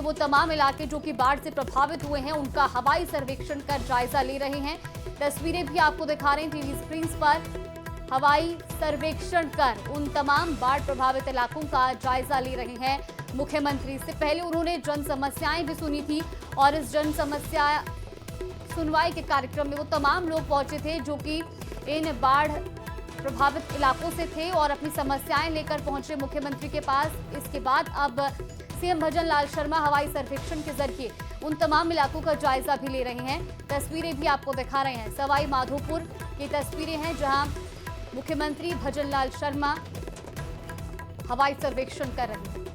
वो तमाम इलाके जो कि बाढ़ से प्रभावित हुए हैं उनका हवाई सर्वेक्षण कर जायजा ले रहे हैं। तस्वीरें भी आपको दिखा रहे हैं टीवी स्क्रीन पर। हवाई सर्वेक्षण कर उन तमाम बाढ़ प्रभावित इलाकों का जायजा ले रहे हैं मुख्यमंत्री। इससे पहले उन्होंने जन समस्याएं भी सुनी थी और इस जन समस्या सुनवाई के कार्यक्रम में वो तमाम लोग पहुंचे थे जो कि इन बाढ़ प्रभावित इलाकों से थे और अपनी समस्याएं लेकर पहुंचे मुख्यमंत्री के पास। इसके बाद अब सीएम भजन लाल शर्मा हवाई सर्वेक्षण के जरिए उन तमाम इलाकों का जायजा भी ले रहे हैं। तस्वीरें भी आपको दिखा रहे हैं। सवाई माधोपुर की तस्वीरें हैं जहां मुख्यमंत्री भजन लाल शर्मा हवाई सर्वेक्षण कर रहे हैं।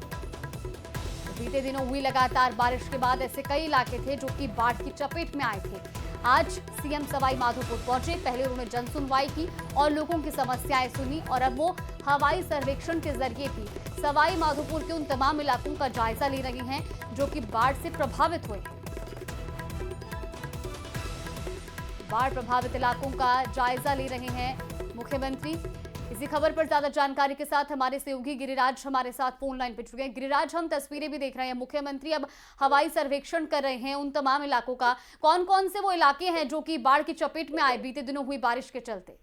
बीते दिनों हुई लगातार बारिश के बाद ऐसे कई इलाके थे जो कि बाढ़ की चपेट में आए थे। आज सीएम सवाई माधोपुर पहुंचे। पहले उन्होंने जन सुनवाई की और लोगों की समस्याएं सुनी और अब वो हवाई सर्वेक्षण के जरिए भी सवाई माधोपुर के उन तमाम इलाकों का जायजा ले रहे हैं जो कि बाढ़ से प्रभावित हुए। बाढ़ प्रभावित इलाकों का जायजा ले रहे हैं मुख्यमंत्री। इसी खबर पर ज्यादा जानकारी के साथ हमारे सहयोगी गिरिराज हमारे साथ फोन लाइन पर जुड़े हैं। गिरिराज, हम तस्वीरें भी देख रहे हैं, मुख्यमंत्री अब हवाई सर्वेक्षण कर रहे हैं उन तमाम इलाकों का। कौन कौन से वो इलाके हैं जो कि बाढ़ की चपेट में आए बीते दिनों हुई बारिश के चलते?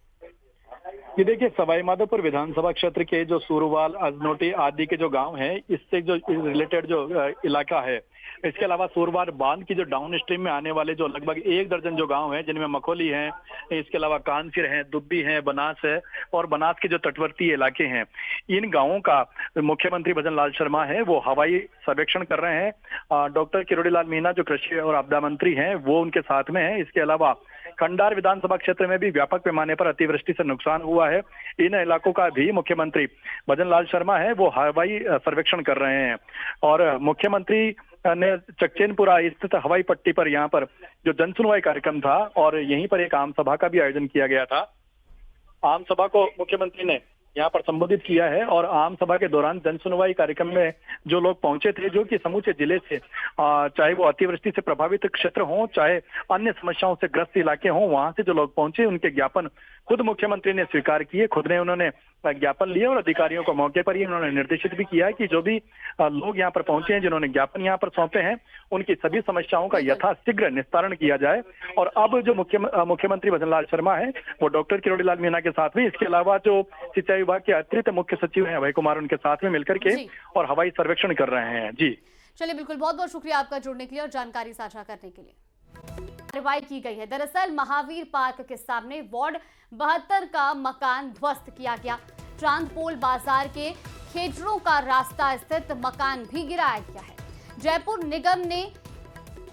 ये देखिए, सवाई माधोपुर विधानसभा क्षेत्र के जो सूरवाल, अजनोटी आदि के जो गांव हैं, इससे जो रिलेटेड जो इलाका है, इसके अलावा सूरवाल बांध की जो डाउन स्ट्रीम में आने वाले जो लगभग 1 दर्जन जो गांव हैं, जिनमें मखोली है, इसके अलावा कानसिर है, दुब्बी है, बनास है और बनास के जो तटवर्ती इलाके हैं, इन गांवों का मुख्यमंत्री भजन लाल शर्मा है वो हवाई सर्वेक्षण कर रहे हैं। डॉक्टर किरोड़ी लाल मीणा जो कृषि और आपदा मंत्री हैं वो उनके साथ में है। इसके अलावा खंडार विधानसभा क्षेत्र में भी व्यापक पैमाने पर अतिवृष्टि से नुकसान हुआ है। इन इलाकों का भी मुख्यमंत्री भजन लाल शर्मा है वो हवाई सर्वेक्षण कर रहे हैं। और मुख्यमंत्री ने चकचैनपुरा स्थित हवाई पट्टी पर यहाँ पर जो जनसुनवाई कार्यक्रम था और यहीं पर एक आम सभा का भी आयोजन किया गया था। आम सभा को मुख्यमंत्री ने यहाँ पर संबोधित किया है और आम सभा के दौरान जनसुनवाई कार्यक्रम में जो लोग पहुंचे थे, जो कि समूचे जिले से, चाहे वो अतिवृष्टि से प्रभावित क्षेत्र हो, चाहे अन्य समस्याओं से ग्रस्त इलाके हों, वहां से जो लोग पहुंचे उनके ज्ञापन खुद मुख्यमंत्री ने स्वीकार किए। खुद ने उन्होंने ज्ञापन लिए और अधिकारियों को मौके पर ही उन्होंने निर्देशित भी किया कि जो भी लोग यहाँ पर पहुंचे हैं, जिन्होंने ज्ञापन यहाँ पर सौंपे हैं, उनकी सभी समस्याओं का यथाशीघ्र निस्तारण किया जाए। और अब जो मुख्यमंत्री भजन लाल शर्मा है वो डॉक्टर किरोड़ी लाल मीणा के साथ में, इसके अलावा जो सिंचाई विभाग के अतिरिक्त मुख्य सचिव हैं अभय कुमार, उनके साथ में मिलकर के और हवाई सर्वेक्षण कर रहे हैं। जी चलिए, बिल्कुल, बहुत बहुत शुक्रिया आपका जुड़ने के लिए और जानकारी साझा करने के लिए। कार्रवाई की गई है। दरअसल महावीर पार्क के सामने वार्ड 72 का मकान ध्वस्त किया गया। चांदपोल बाजार के खेजरों का रास्ता स्थित मकान भी गिराया गया है। जयपुर निगम ने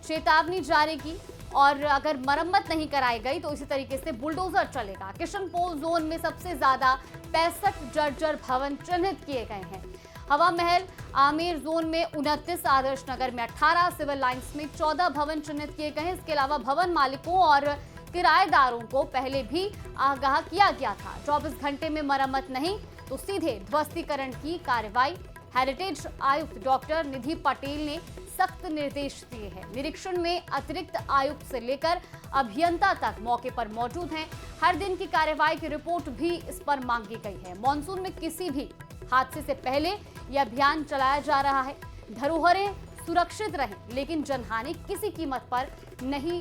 चेतावनी जारी की और अगर मरम्मत नहीं कराई गई तो इसी तरीके से बुलडोजर चलेगा। किशनपोल जोन में सबसे ज्यादा 65 जर्जर भवन चिन्हित किए गए हैं। हवा महल आमेर जोन में 29, आदर्श नगर में 18, सिविल लाइंस में 14 भवन चिन्हित किए गए हैं। इसके अलावा भवन मालिकों और किराएदारों को पहले भी आगाह किया गया था। 24 घंटे में मरम्मत नहीं तो सीधे ध्वस्तीकरण की कार्रवाई। हेरिटेज आयुक्त डॉक्टर निधि पटेल ने सख्त निर्देश दिए हैं। निरीक्षण में अतिरिक्त आयुक्त से लेकर अभियंता तक मौके पर मौजूद हैं। हर दिन की कार्रवाई की रिपोर्ट भी इस पर मांगी गई है। मॉनसून में किसी भी हादसे से पहले यह अभियान चलाया जा रहा है। धरोहरें सुरक्षित रहें, लेकिन जनहानि किसी कीमत पर नहीं।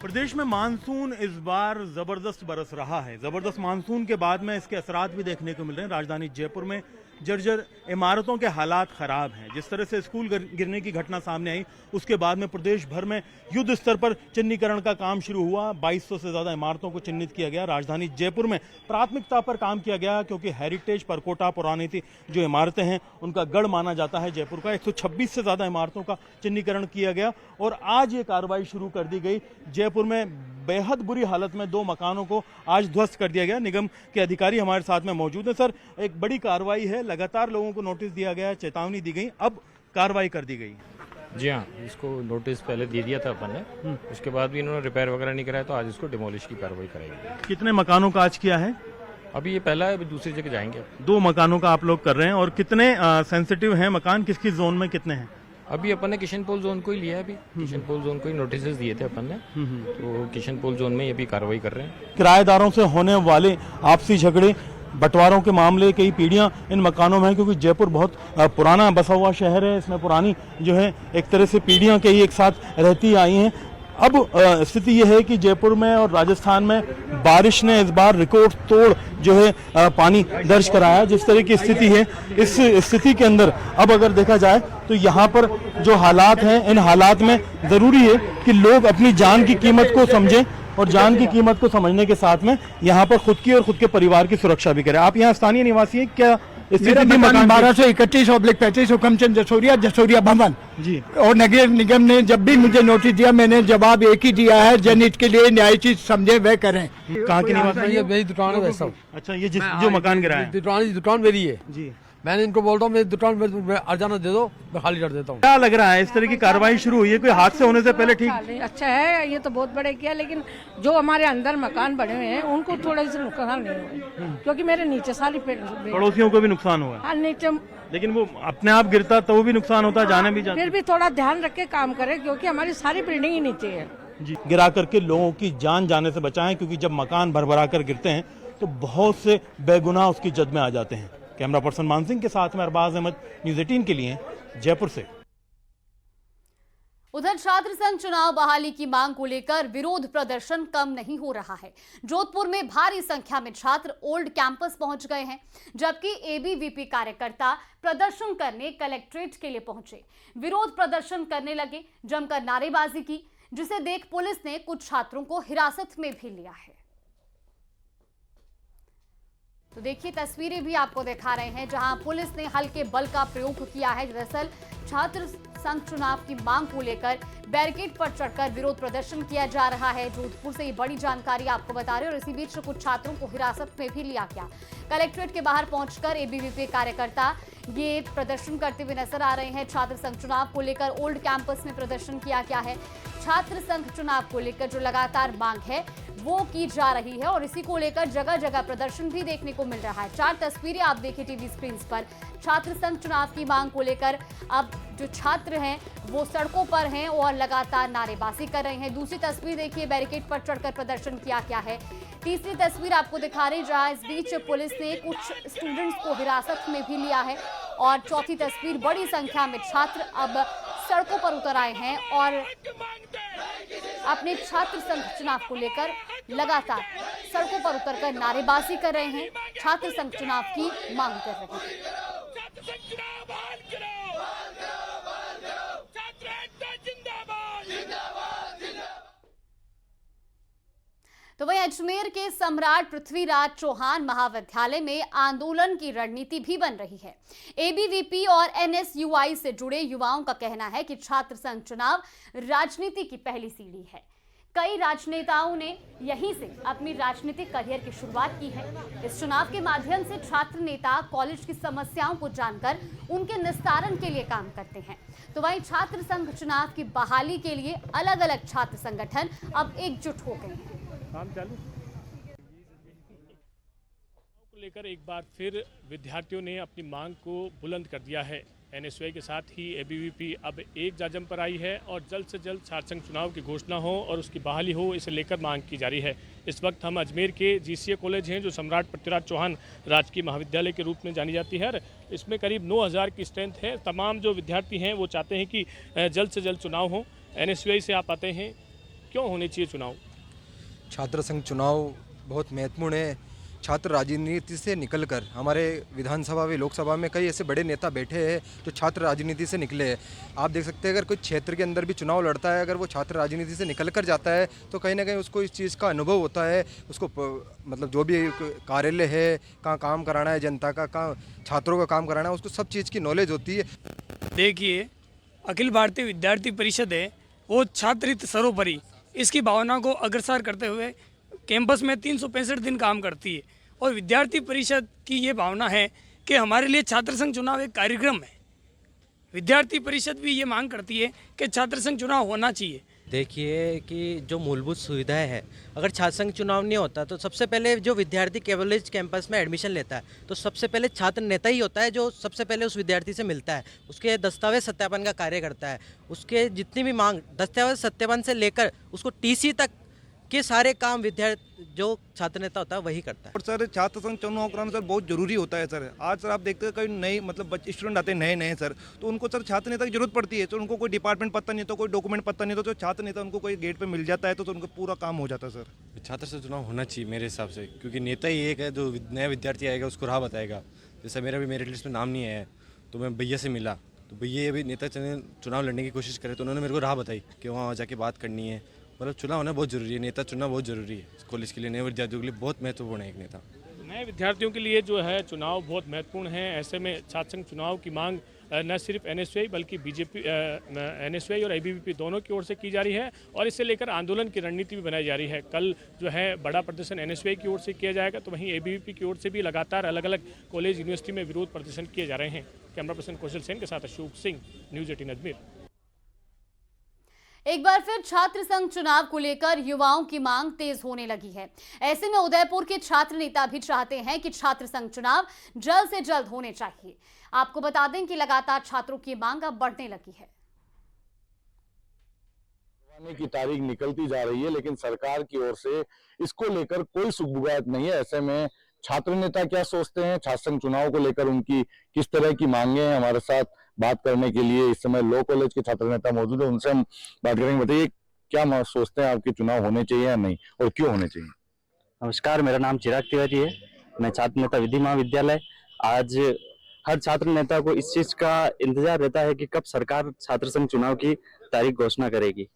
प्रदेश में मानसून इस बार जबरदस्त बरस रहा है। जबरदस्त मानसून के बाद में इसके असरात भी देखने को मिल रहे हैं। राजधानी जयपुर में जर्जर इमारतों के हालात खराब हैं। जिस तरह से स्कूल गिरने की घटना सामने आई, उसके बाद में प्रदेश भर में युद्ध स्तर पर चिन्हीकरण का काम शुरू हुआ। 2200 से ज्यादा इमारतों को चिन्हित किया गया। राजधानी जयपुर में प्राथमिकता पर काम किया गया क्योंकि हेरिटेज, परकोटा, पुरानी जो इमारतें हैं उनका गढ़ माना जाता है जयपुर का। 126 से ज्यादा इमारतों का चिन्हीकरण किया गया और आज ये कार्रवाई शुरू कर दी गई। जयपुर में बेहद बुरी हालत में 2 मकानों को आज ध्वस्त कर दिया गया। निगम के अधिकारी हमारे साथ में मौजूद हैं। सर, एक बड़ी कार्रवाई है, लगातार लोगों को नोटिस दिया गया, चेतावनी दी गई, अब कार्रवाई कर दी गई। जी हाँ, इसको नोटिस पहले दे दिया था अपन ने, उसके बाद भी इन्होंने रिपेयर वगैरह नहीं कराया तो आज इसको डिमोलिश की कार्रवाई कराएगी। कितने मकानों का आज किया है? अभी ये पहला है, अभी दूसरी जगह जाएंगे। 2 मकानों का आप लोग कर रहे हैं और कितने सेंसिटिव हैं मकान, किस किस जोन में कितने हैं? अभी अपन ने किशनपोल जोन को ही लिया है। अभी किशनपोल जोन को ही नोटिस दिए थे अपन ने, तो किशनपोल जोन में ये भी कार्रवाई कर रहे हैं। किराएदारों से होने वाले आपसी झगड़े बंटवारों के मामले, कई पीढ़ियां इन मकानों में हैं, क्योंकि जयपुर बहुत पुराना बसा हुआ शहर है। इसमें पुरानी जो है एक तरह से पीढ़ियां कई एक साथ रहती आई हैं। अब स्थिति यह है कि जयपुर में और राजस्थान में बारिश ने इस बार रिकॉर्ड तोड़ जो है पानी दर्ज कराया। जिस तरह की स्थिति है, इस स्थिति के अंदर अब अगर देखा जाए तो यहाँ पर जो हालात हैं, इन हालात में ज़रूरी है कि लोग अपनी जान की कीमत को समझें और जान की कीमत को समझने के साथ में यहाँ पर खुद की और खुद के परिवार की सुरक्षा भी करें। आप यहाँ स्थानीय निवासी हैं क्या? मेरा मकान 1231/35 हुकमचंद जसोरिया भवन जी। और नगर निगम ने जब भी मुझे नोटिस दिया, मैंने जवाब एक ही दिया है, जनहित के लिए न्याय चीज समझे वह करें। कहाँ के निवासी? ये मेरी दुकान है वैसा। अच्छा, ये जो मकान गिरा है, दुकान मेरी है जी। मैंने इनको बोलता हूँ मेरी दुकान में अर्जाना दे दो, मैं खाली कर देता हूँ। क्या लग रहा है, इस तरह की कार्रवाई शुरू हुई है कोई हादसे होने से पहले? ठीक, अच्छा है, ये तो बहुत बड़े किया, लेकिन जो हमारे अंदर मकान बने हुए हैं उनको थोड़ा सा नुकसान नहीं हुआ, क्योंकि मेरे नीचे सारी पड़ोसियों को भी नुकसान हुआ। हाँ, नीचे, लेकिन वो अपने आप गिरता तो वो भी नुकसान होता, जाने भी जाता। फिर भी थोड़ा ध्यान रख के काम करें, क्योंकि हमारी सारी बिल्डिंग ही नीचे है जी। गिरा करके लोगों की जान जाने से बचाएं, क्योंकि जब मकान भरभरा कर गिरते हैं तो बहुत से बेगुनाह उसकी जद में आ जाते हैं। कैमरा पर्सन मान सिंह के साथ में अरबाज अहमद, न्यूज़ 18 के लिए जयपुर से। उधर छात्र संघ चुनाव बहाली की मांग को लेकर विरोध प्रदर्शन कम नहीं हो रहा है। जोधपुर में भारी संख्या में छात्र ओल्ड कैंपस पहुंच गए हैं, जबकि एबीवीपी कार्यकर्ता प्रदर्शन करने कलेक्ट्रेट के लिए पहुंचे। विरोध प्रदर्शन करने लगे, जमकर नारेबाजी की, जिसे देख पुलिस ने कुछ छात्रों को हिरासत में भी लिया है। तो देखिए, तस्वीरें भी आपको दिखा रहे हैं जहां पुलिस ने हल्के बल का प्रयोग किया है। दरअसल छात्र संघ चुनाव की मांग को लेकर बैरिकेड पर चढ़कर विरोध प्रदर्शन किया जा रहा है। जोधपुर से ये बड़ी जानकारी आपको बता रहे हैं। और इसी बीच कुछ छात्रों को हिरासत में भी लिया गया। कलेक्ट्रेट के बाहर पहुंचकर एबीवीपी कार्यकर्ता ये प्रदर्शन करते हुए नजर आ रहे हैं। छात्र संघ चुनाव को लेकर ओल्ड कैंपस में प्रदर्शन किया गया है। छात्र संघ चुनाव को लेकर जो लगातार मांग है वो की जा रही है और इसी को लेकर जगह जगह प्रदर्शन भी देखने को मिल रहा है। 4 तस्वीरें आप देखिए टीवी स्क्रीन पर। छात्र संघ चुनाव की मांग को लेकर अब जो छात्र हैं वो सड़कों पर हैं और लगातार नारेबाजी कर रहे हैं। दूसरी तस्वीर देखिए, बैरिकेड पर चढ़कर प्रदर्शन किया गया है। तीसरी तस्वीर आपको दिखा रहे हैं जहां इस बीच पुलिस ने कुछ स्टूडेंट्स को हिरासत में भी लिया है। और चौथी तस्वीर, बड़ी संख्या में छात्र अब सड़कों पर उतर आए हैं और अपने छात्र संघ चुनाव को लेकर लगातार सड़कों पर उतरकर नारेबाजी कर रहे हैं, छात्र संघ चुनाव की मांग कर रहे हैं। तो वहीं अजमेर के सम्राट पृथ्वीराज चौहान महाविद्यालय में आंदोलन की रणनीति भी बन रही है। एबीवीपी और एनएसयूआई से जुड़े युवाओं का कहना है कि छात्र संघ चुनाव राजनीति की पहली सीढ़ी है। कई राजनेताओं ने यहीं से अपनी राजनीतिक करियर की शुरुआत की है। इस चुनाव के माध्यम से छात्र नेता कॉलेज की समस्याओं को जानकर उनके निस्तारण के लिए काम करते हैं। तो वहीं छात्र संघ चुनाव की बहाली के लिए अलग अलग छात्र संगठन अब एकजुट हो गए हैं। को लेकर एक बार फिर विद्यार्थियों ने अपनी मांग को बुलंद कर दिया है। एनएसयूआई के साथ ही एबीवीपी अब एक जाजम पर आई है और जल्द से जल्द छात्र संघ चुनाव की घोषणा हो और उसकी बहाली हो, इसे लेकर मांग की जा रही है। इस वक्त हम अजमेर के जीसीए कॉलेज हैं जो सम्राट पृथ्वीराज चौहान राजकीय महाविद्यालय के रूप में जानी जाती है। इसमें करीब 9000 की स्ट्रेंथ है। तमाम जो विद्यार्थी हैं वो चाहते हैं कि जल्द से जल्द चुनाव हो। एनएसयूआई से आप आते हैं, क्यों होने चाहिए चुनाव? छात्र संघ चुनाव बहुत महत्वपूर्ण है। छात्र राजनीति से निकलकर हमारे विधानसभा व लोकसभा में कई ऐसे बड़े नेता बैठे हैं जो छात्र राजनीति से निकले हैं। आप देख सकते हैं अगर कोई क्षेत्र के अंदर भी चुनाव लड़ता है, अगर वो छात्र राजनीति से निकल कर जाता है तो कहीं ना कहीं उसको इस चीज़ का अनुभव होता है। उसको मतलब जो भी कार्यालय है, कहाँ काम कराना है जनता का, कहाँ छात्रों का काम कराना है, उसको सब चीज़ की नॉलेज होती है। देखिए, अखिल भारतीय विद्यार्थी परिषद है वो छात्रहित सर्वोपरि इसकी भावना को अग्रसर करते हुए कैंपस में 365 दिन काम करती है। और विद्यार्थी परिषद की ये भावना है कि हमारे लिए छात्र संघ चुनाव एक कार्यक्रम है। विद्यार्थी परिषद भी ये मांग करती है कि छात्र संघ चुनाव होना चाहिए। देखिए कि जो मूलभूत सुविधाएं हैं, अगर छात्र संघ चुनाव नहीं होता तो सबसे पहले जो विद्यार्थी कॉलेज कैंपस में एडमिशन लेता है तो सबसे पहले छात्र नेता ही होता है जो सबसे पहले उस विद्यार्थी से मिलता है, उसके दस्तावेज सत्यापन का कार्य करता है, उसके जितनी भी मांग दस्तावेज सत्यापन से लेकर उसको टीसी तक के सारे काम विद्यार्थी जो छात्र नेता होता है वही करता है। और सर छात्र संघ चुनाव कराना सर बहुत जरूरी होता है सर। आज सर आप देखते हैं कोई नए मतलब स्टूडेंट आते हैं नए सर, तो उनको सर छात्र नेता की जरूरत पड़ती है। तो उनको कोई डिपार्टमेंट पता नहीं होता, कोई डॉक्यूमेंट पता नहीं होता, तो छात्र नेता उनको कोई गेट पे मिल जाता है तो उनका पूरा काम हो जाता है सर। छात्र संघ चुनाव होना चाहिए मेरे हिसाब से, क्योंकि नेता ही एक है जो नया विद्यार्थी आएगा उसको राह बताएगा। जैसे मेरा भी मेरिट लिस्ट में नाम नहीं आया है, तो मैं भैया से मिला, तो भैया अभी नेता चुनाव लड़ने की कोशिश करे तो उन्होंने मेरे को राह बताई कि वहाँ जाके बात करनी है। मतलब चुनाव होना बहुत ज़रूरी है, नेता चुनना बहुत ज़रूरी है कॉलेज के लिए, नए विद्यार्थियों के लिए बहुत महत्वपूर्ण है एक नेता। नए विद्यार्थियों के लिए जो है चुनाव बहुत महत्वपूर्ण है। ऐसे में छात्र संघ चुनाव की मांग न सिर्फ एनएसयूआई बल्कि बीजेपी, एनएसयूआई और एबीवीपी दोनों की ओर से की जा रही है और इससे लेकर आंदोलन की रणनीति भी बनाई जा रही है। कल जो है बड़ा प्रदर्शन एनएसयूआई की ओर से किया जाएगा, तो वहीं एबीवीपी की ओर से भी लगातार अलग अलग कॉलेज यूनिवर्सिटी में विरोध प्रदर्शन किए जा रहे हैं। कैमरा पर्सन कौशल सेन के साथ अशोक सिंह, न्यूज़ 18 अजमेर। एक बार फिर छात्र संघ चुनाव को लेकर युवाओं की मांग तेज होने लगी है। ऐसे में उदयपुर के छात्र नेता भी चाहते हैं कि छात्र संघ चुनाव जल्द से जल्द होने चाहिए। आपको बता दें कि लगातार छात्रों की मांग अब बढ़ने लगी है। की तारीख निकलती जा रही है, लेकिन सरकार की ओर से इसको लेकर कोई सुगबुगाहट नहीं है। ऐसे में छात्र नेता क्या सोचते हैं, छात्र संघ चुनाव को लेकर उनकी किस तरह की मांगे हैं, हमारे साथ बात करने के लिए इस समय लॉ कॉलेज के छात्र नेता मौजूद है, उनसे हम बात करेंगे। बताइए क्या सोचते हैं, आपके चुनाव होने चाहिए या नहीं, और क्यों होने चाहिए? नमस्कार, मेरा नाम चिराग तिवारी है, मैं छात्र नेता विधि महाविद्यालय। आज हर छात्र नेता को इस चीज का इंतजार रहता है कि कब सरकार छात्र संघ चुनाव की तारीख घोषणा करेगी,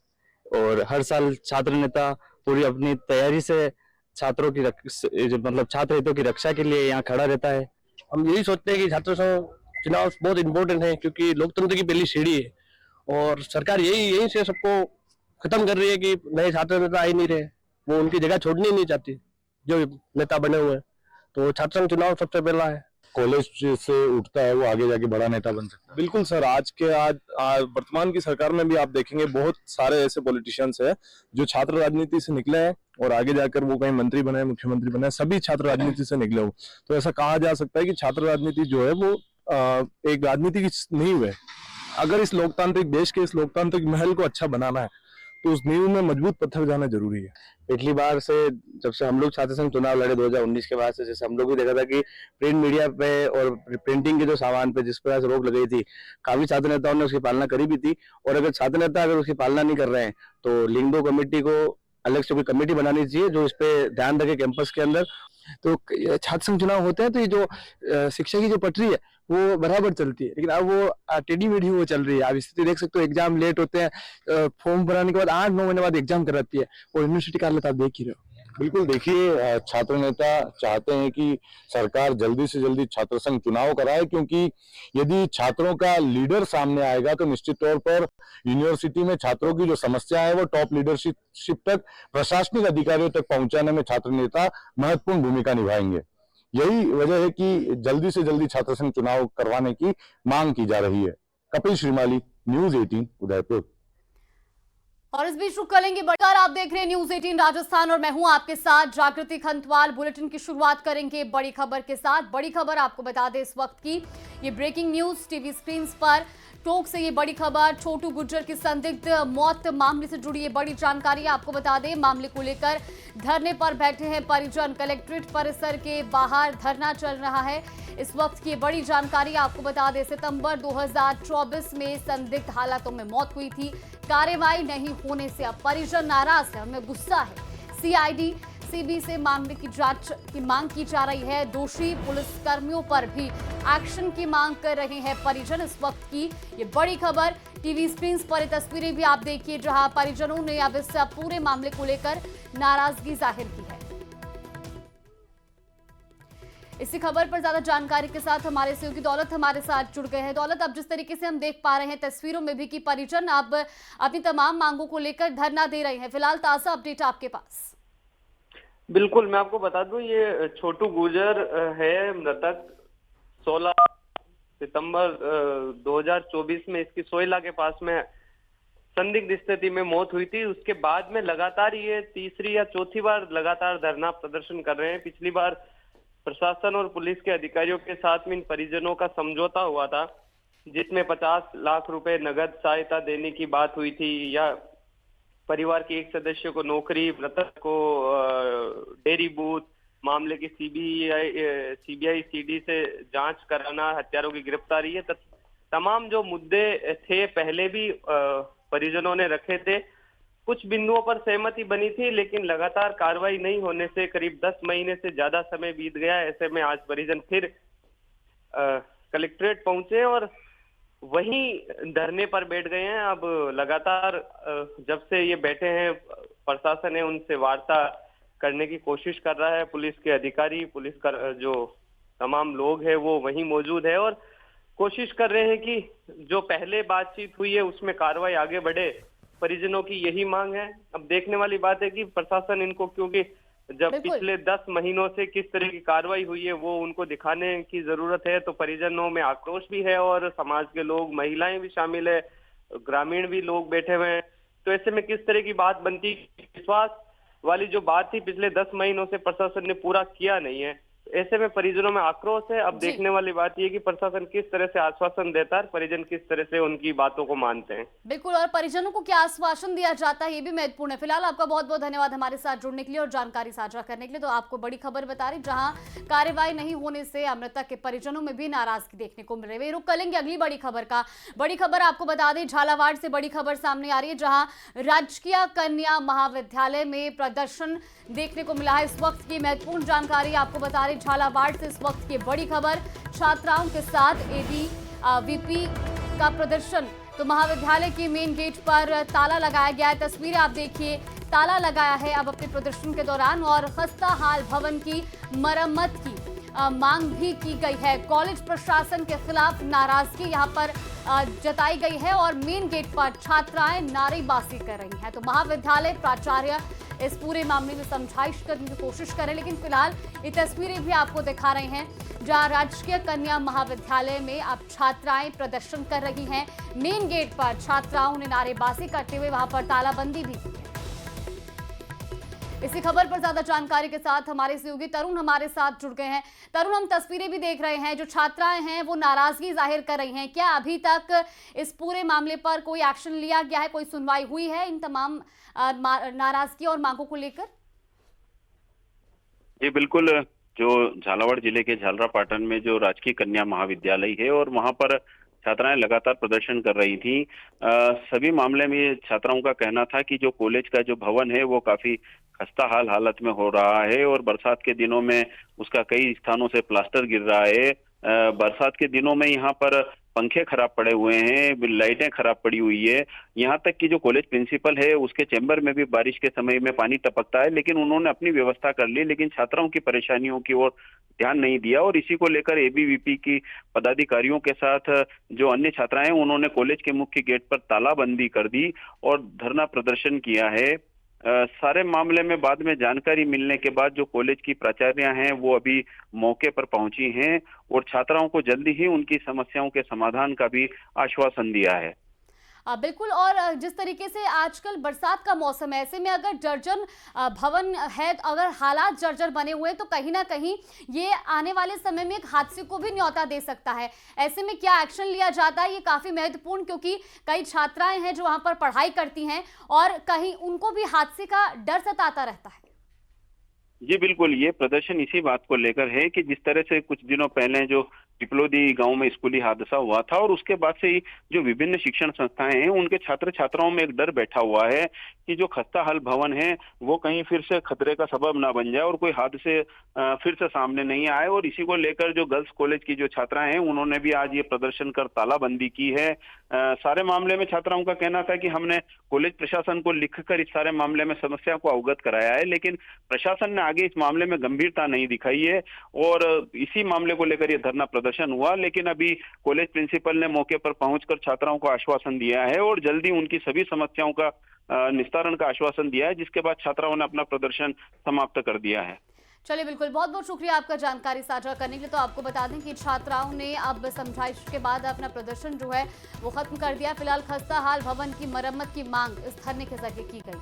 और हर साल छात्र नेता पूरी अपनी तैयारी से छात्रों की मतलब छात्र हितों की रक्षा के लिए यहाँ खड़ा रहता है। हम यही सोचते हैं कि छात्र संघ चुनाव बहुत इम्पोर्टेंट है, क्योंकि लोकतंत्र की पहली सीढ़ी है, और सरकार यही से सबको खत्म कर रही है कि नए छात्र नेता आ ही नहीं रहे, वो उनकी जगह छोड़नी नहीं चाहती जो नेता बने हुए हैं। तो छात्र संघ चुनाव सबसे पहला है। कॉलेज से उठता है वो आगे जाके बड़ा नेता बन सकता है। बिल्कुल सर, आज वर्तमान की सरकार में भी आप देखेंगे बहुत सारे ऐसे पॉलिटिशियंस हैं जो छात्र राजनीति से निकले हैं और आगे जाकर वो कहीं मंत्री बने, मुख्यमंत्री बने, सभी छात्र राजनीति से निकले हो। तो ऐसा कहा जा सकता है कि छात्र राजनीति जो है वो एक राजनीति की नींव है। अगर इस लोकतांत्रिक देश के इस लोकतांत्रिक महल को अच्छा बनाना है तो उस नींव में मजबूत पत्थर जाना जरूरी है। पिछली बार से जब से हम लोग छात्र संघ चुनाव लड़े 2019 के बाद से, जैसे हम लोग भी देखा था कि प्रिंट मीडिया पे और प्रिंटिंग के जो सामान पे जिस प्रकार से रोक लगाई थी, काफी छात्र नेताओं ने उसकी पालना करी भी थी। और अगर छात्र नेता अगर उसकी पालना नहीं कर रहे हैं तो लिंगो कमेटी को अलग से कोई कमेटी बनानी चाहिए जो इस पे ध्यान रखे कैंपस के अंदर। तो छात्र संघ चुनाव होते हैं तो ये जो शिक्षा की जो पटरी है वो बराबर चलती है, लेकिन अब वो टेढ़ी मेढ़ी वो चल रही है। आप स्थिति देख सकते हो, एग्जाम लेट होते हैं, फॉर्म भराने के बाद 8-9 महीने बाद एग्जाम कराती है, और यूनिवर्सिटी का हालत आप देख ही रहे हो। बिल्कुल, देखिए छात्र नेता चाहते हैं कि सरकार जल्दी से जल्दी छात्र संघ चुनाव कराए, क्योंकि यदि छात्रों का लीडर सामने आएगा तो निश्चित तौर पर यूनिवर्सिटी में छात्रों की जो समस्या है वो टॉप लीडरशिप तक, प्रशासनिक अधिकारियों तक पहुंचाने में छात्र नेता महत्वपूर्ण भूमिका निभाएंगे। यही वजह है कि जल्दी से जल्दी छात्र संघ चुनाव करवाने की मांग की जा रही है। कपिल श्रीमाली, न्यूज़ 18 उदयपुर। और इस बीच रुक करेंगे बढ़कर, आप देख रहे हैं न्यूज़ 18 राजस्थान और मैं हूं आपके साथ जागृति खंतवाल। बुलेटिन की शुरुआत करेंगे बड़ी खबर के साथ। बड़ी खबर आपको बता दें इस वक्त की, ये ब्रेकिंग न्यूज टीवी स्क्रीन पर टोक से ये बड़ी खबर, छोटू गुर्जर की संदिग्ध मौत मामले से जुड़ी ये बड़ी जानकारी आपको बता दें। मामले को लेकर धरने पर बैठे हैं परिजन, कलेक्ट्रेट परिसर के बाहर धरना चल रहा है इस वक्त की बड़ी जानकारी आपको बता दें। सितंबर 2024 में संदिग्ध हालातों में मौत हुई थी। कार्रवाई नहीं होने से अब परिजन नाराज है, उनमें गुस्सा है। सीआईडी सीबी से मामले की जांच की मांग की जा रही है। दोषी पुलिसकर्मियों पर भी एक्शन की मांग कर रहे हैं परिजन। इस वक्त की ये बड़ी खबर, टीवी स्क्रीन पर ये तस्वीरें भी आप देखिए जहां परिजनों ने अब इस पूरे मामले को लेकर नाराजगी जाहिर की है। इसी खबर पर ज्यादा जानकारी के साथ हमारे सहयोगी दौलत हमारे साथ जुड़ गए हैं। दौलत, अब जिस तरीके से हम देख पा रहे हैं तस्वीरों में भी कि परिजन अब अपनी तमाम मांगों को लेकर धरना दे रहे हैं, फिलहाल ताजा अपडेट आपके पास? बिल्कुल, मैं आपको बता दूं, ये छोटू गुर्जर है मृतक। 16 सितंबर 2024 में इसकी सोयला के पास में संदिग्ध स्थिति में मौत हुई थी। उसके बाद में लगातार ये तीसरी या चौथी बार लगातार धरना प्रदर्शन कर रहे हैं। पिछली बार प्रशासन और पुलिस के अधिकारियों के साथ में इन परिजनों का समझौता हुआ था, जिसमें 50 लाख रुपए नगद सहायता देने की बात हुई थी, या परिवार के एक सदस्य को नौकरी, मृतक को डेयरी बूथ, मामले की सीबीआई सीडी से जांच कराना, हत्यारों की गिरफ्तारी है, तमाम जो मुद्दे थे पहले भी परिजनों ने रखे थे। कुछ बिंदुओं पर सहमति बनी थी, लेकिन लगातार कार्रवाई नहीं होने से करीब 10 महीने से ज्यादा समय बीत गया। ऐसे में आज परिजन फिर कलेक्ट्रेट पहुंचे और वहीं धरने पर बैठ गए हैं। अब लगातार जब से ये बैठे हैं, प्रशासन है उनसे वार्ता करने की कोशिश कर रहा है। पुलिस के अधिकारी, पुलिस का जो तमाम लोग हैं वो वहीं मौजूद है और कोशिश कर रहे हैं कि जो पहले बातचीत हुई है उसमें कार्रवाई आगे बढ़े। परिजनों की यही मांग है। अब देखने वाली बात है कि प्रशासन इनको, क्योंकि जब पिछले 10 महीनों से किस तरह की कार्रवाई हुई है वो उनको दिखाने की जरूरत है। तो परिजनों में आक्रोश भी है और समाज के लोग, महिलाएं भी शामिल है, ग्रामीण भी लोग बैठे हुए हैं। तो ऐसे में किस तरह की बात बनती, विश्वास वाली जो बात थी पिछले 10 महीनों से प्रशासन ने पूरा किया नहीं है। ऐसे में परिजनों में आक्रोश है। अब देखने वाली बात यह कि प्रशासन किस तरह से आश्वासन देता है, परिजन किस तरह से उनकी बातों को मानते हैं। बिल्कुल, और परिजनों को क्या आश्वासन दिया जाता है ये भी महत्वपूर्ण है। फिलहाल आपका बहुत बहुत धन्यवाद हमारे साथ जुड़ने के लिए और जानकारी साझा करने के लिए। तो आपको बड़ी खबर बता रही, जहां कार्रवाई नहीं होने से मृतक के परिजनों में भी नाराजगी देखने को मिल रही है। रुक करेंगे अगली बड़ी खबर का। बड़ी खबर आपको बता दें, झालावाड़ से बड़ी खबर सामने आ रही है, जहां राजकीय कन्या महाविद्यालय में प्रदर्शन देखने को मिला है। इस वक्त की महत्वपूर्ण जानकारी आपको बता रही, झालावाड़ से इस वक्त की बड़ी खबर, छात्राओं के साथ एबीवीपी का प्रदर्शन। तो महाविद्यालय के मेन गेट पर ताला लगाया गया है। तस्वीरें आप देखिए, ताला लगाया है अब अपने प्रदर्शन के दौरान और खस्ता हाल भवन की मरम्मत की मांग भी की गई है। कॉलेज प्रशासन के खिलाफ नाराजगी यहां पर जताई गई है और मेन गेट पर छात्राएं नारेबाजी कर रही हैं। तो महाविद्यालय प्राचार्य इस पूरे मामले में समझाइश करने की कोशिश करें, लेकिन फिलहाल ये तस्वीरें भी आपको दिखा रहे हैं, जहां राजकीय कन्या महाविद्यालय में अब छात्राएं प्रदर्शन कर रही हैं। मेन गेट पर छात्राओं ने नारेबाजी करते हुए वहां पर तालाबंदी भी की है। इसी खबर पर ज्यादा जानकारी के साथ हमारे सहयोगी तरुण हमारे साथ जुड़ गए हैं। तरुण, हम तस्वीरें भी देख रहे हैं, जो छात्राएं हैं वो नाराजगी जाहिर कर रही हैं। क्या अभी तक इस पूरे मामले पर कोई एक्शन लिया गया है, कोई सुनवाई हुई है इन तमाम नाराजगी और मांगों को लेकर? जी बिल्कुल, जो झालावाड़ जिले के झालरापाटन में जो राजकीय कन्या महाविद्यालय है और वहां पर छात्राएं लगातार प्रदर्शन कर रही थी। सभी मामले में छात्राओं का कहना था कि जो कॉलेज का जो भवन है वो काफी खस्ता हाल हालत में हो रहा है और बरसात के दिनों में उसका कई स्थानों से प्लास्टर गिर रहा है। बरसात के दिनों में यहाँ पर पंखे खराब पड़े हुए हैं, लाइटें खराब पड़ी हुई है। यहाँ तक कि जो कॉलेज प्रिंसिपल है उसके चैम्बर में भी बारिश के समय में पानी टपकता है, लेकिन उन्होंने अपनी व्यवस्था कर ली, लेकिन छात्राओं की परेशानियों की ओर ध्यान नहीं दिया। और इसी को लेकर एबीवीपी की पदाधिकारियों के साथ जो अन्य छात्राएं हैं उन्होंने कॉलेज के मुख्य गेट पर तालाबंदी कर दी और धरना प्रदर्शन किया है। सारे मामले में बाद में जानकारी मिलने के बाद जो कॉलेज की प्राचार्य हैं वो अभी मौके पर पहुंची हैं और छात्राओं को जल्दी ही उनकी समस्याओं के समाधान का भी आश्वासन दिया है। बिल्कुल, और जिस तरीके से आजकल बरसात का मौसम है, ऐसे में अगर जर्जर भवन है, अगर हालात जर्जर बने हुए हैं तो कहीं ना कहीं ये आने वाले समय में एक हादसे को भी न्योता दे सकता है। ऐसे में क्या एक्शन लिया जाता है, ये काफ़ी महत्वपूर्ण, क्योंकि कई छात्राएं हैं जो वहाँ पर पढ़ाई करती हैं और कहीं उनको भी हादसे का डर सताता रहता है। जी बिल्कुल, ये प्रदर्शन इसी बात को लेकर है कि जिस तरह से कुछ दिनों पहले जो पिपलोदी गांव में स्कूली हादसा हुआ था और उसके बाद से ही जो विभिन्न शिक्षण संस्थाएं हैं उनके छात्र छात्राओं में एक डर बैठा हुआ है कि जो खस्ता हाल भवन है वो कहीं फिर से खतरे का सबब ना बन जाए और कोई हादसे फिर से सामने नहीं आए। और इसी को लेकर जो गर्ल्स कॉलेज की जो छात्राएं हैं उन्होंने भी आज ये प्रदर्शन कर तालाबंदी की है। सारे मामले में छात्राओं का कहना था कि हमने कॉलेज प्रशासन को लिखकर इस सारे मामले में समस्या को अवगत कराया है, लेकिन प्रशासन ने आगे इस मामले में गंभीरता नहीं दिखाई है और इसी मामले को लेकर ये धरना प्रदर्शन हुआ। लेकिन अभी कॉलेज प्रिंसिपल ने मौके पर पहुंचकर छात्राओं को आश्वासन दिया है और जल्दी उनकी सभी समस्याओं का निस्तारण का आश्वासन दिया है, जिसके बाद छात्राओं ने अपना प्रदर्शन समाप्त कर दिया है। चलिए, बिल्कुल, बहुत बहुत शुक्रिया आपका जानकारी साझा करने के लिए। तो आपको बता दें कि छात्राओं ने अब समझाइश के बाद अपना प्रदर्शन जो है वो खत्म कर दिया। फिलहाल खस्ता हाल भवन की मरम्मत की मांग इस धरने के जरिए की गई।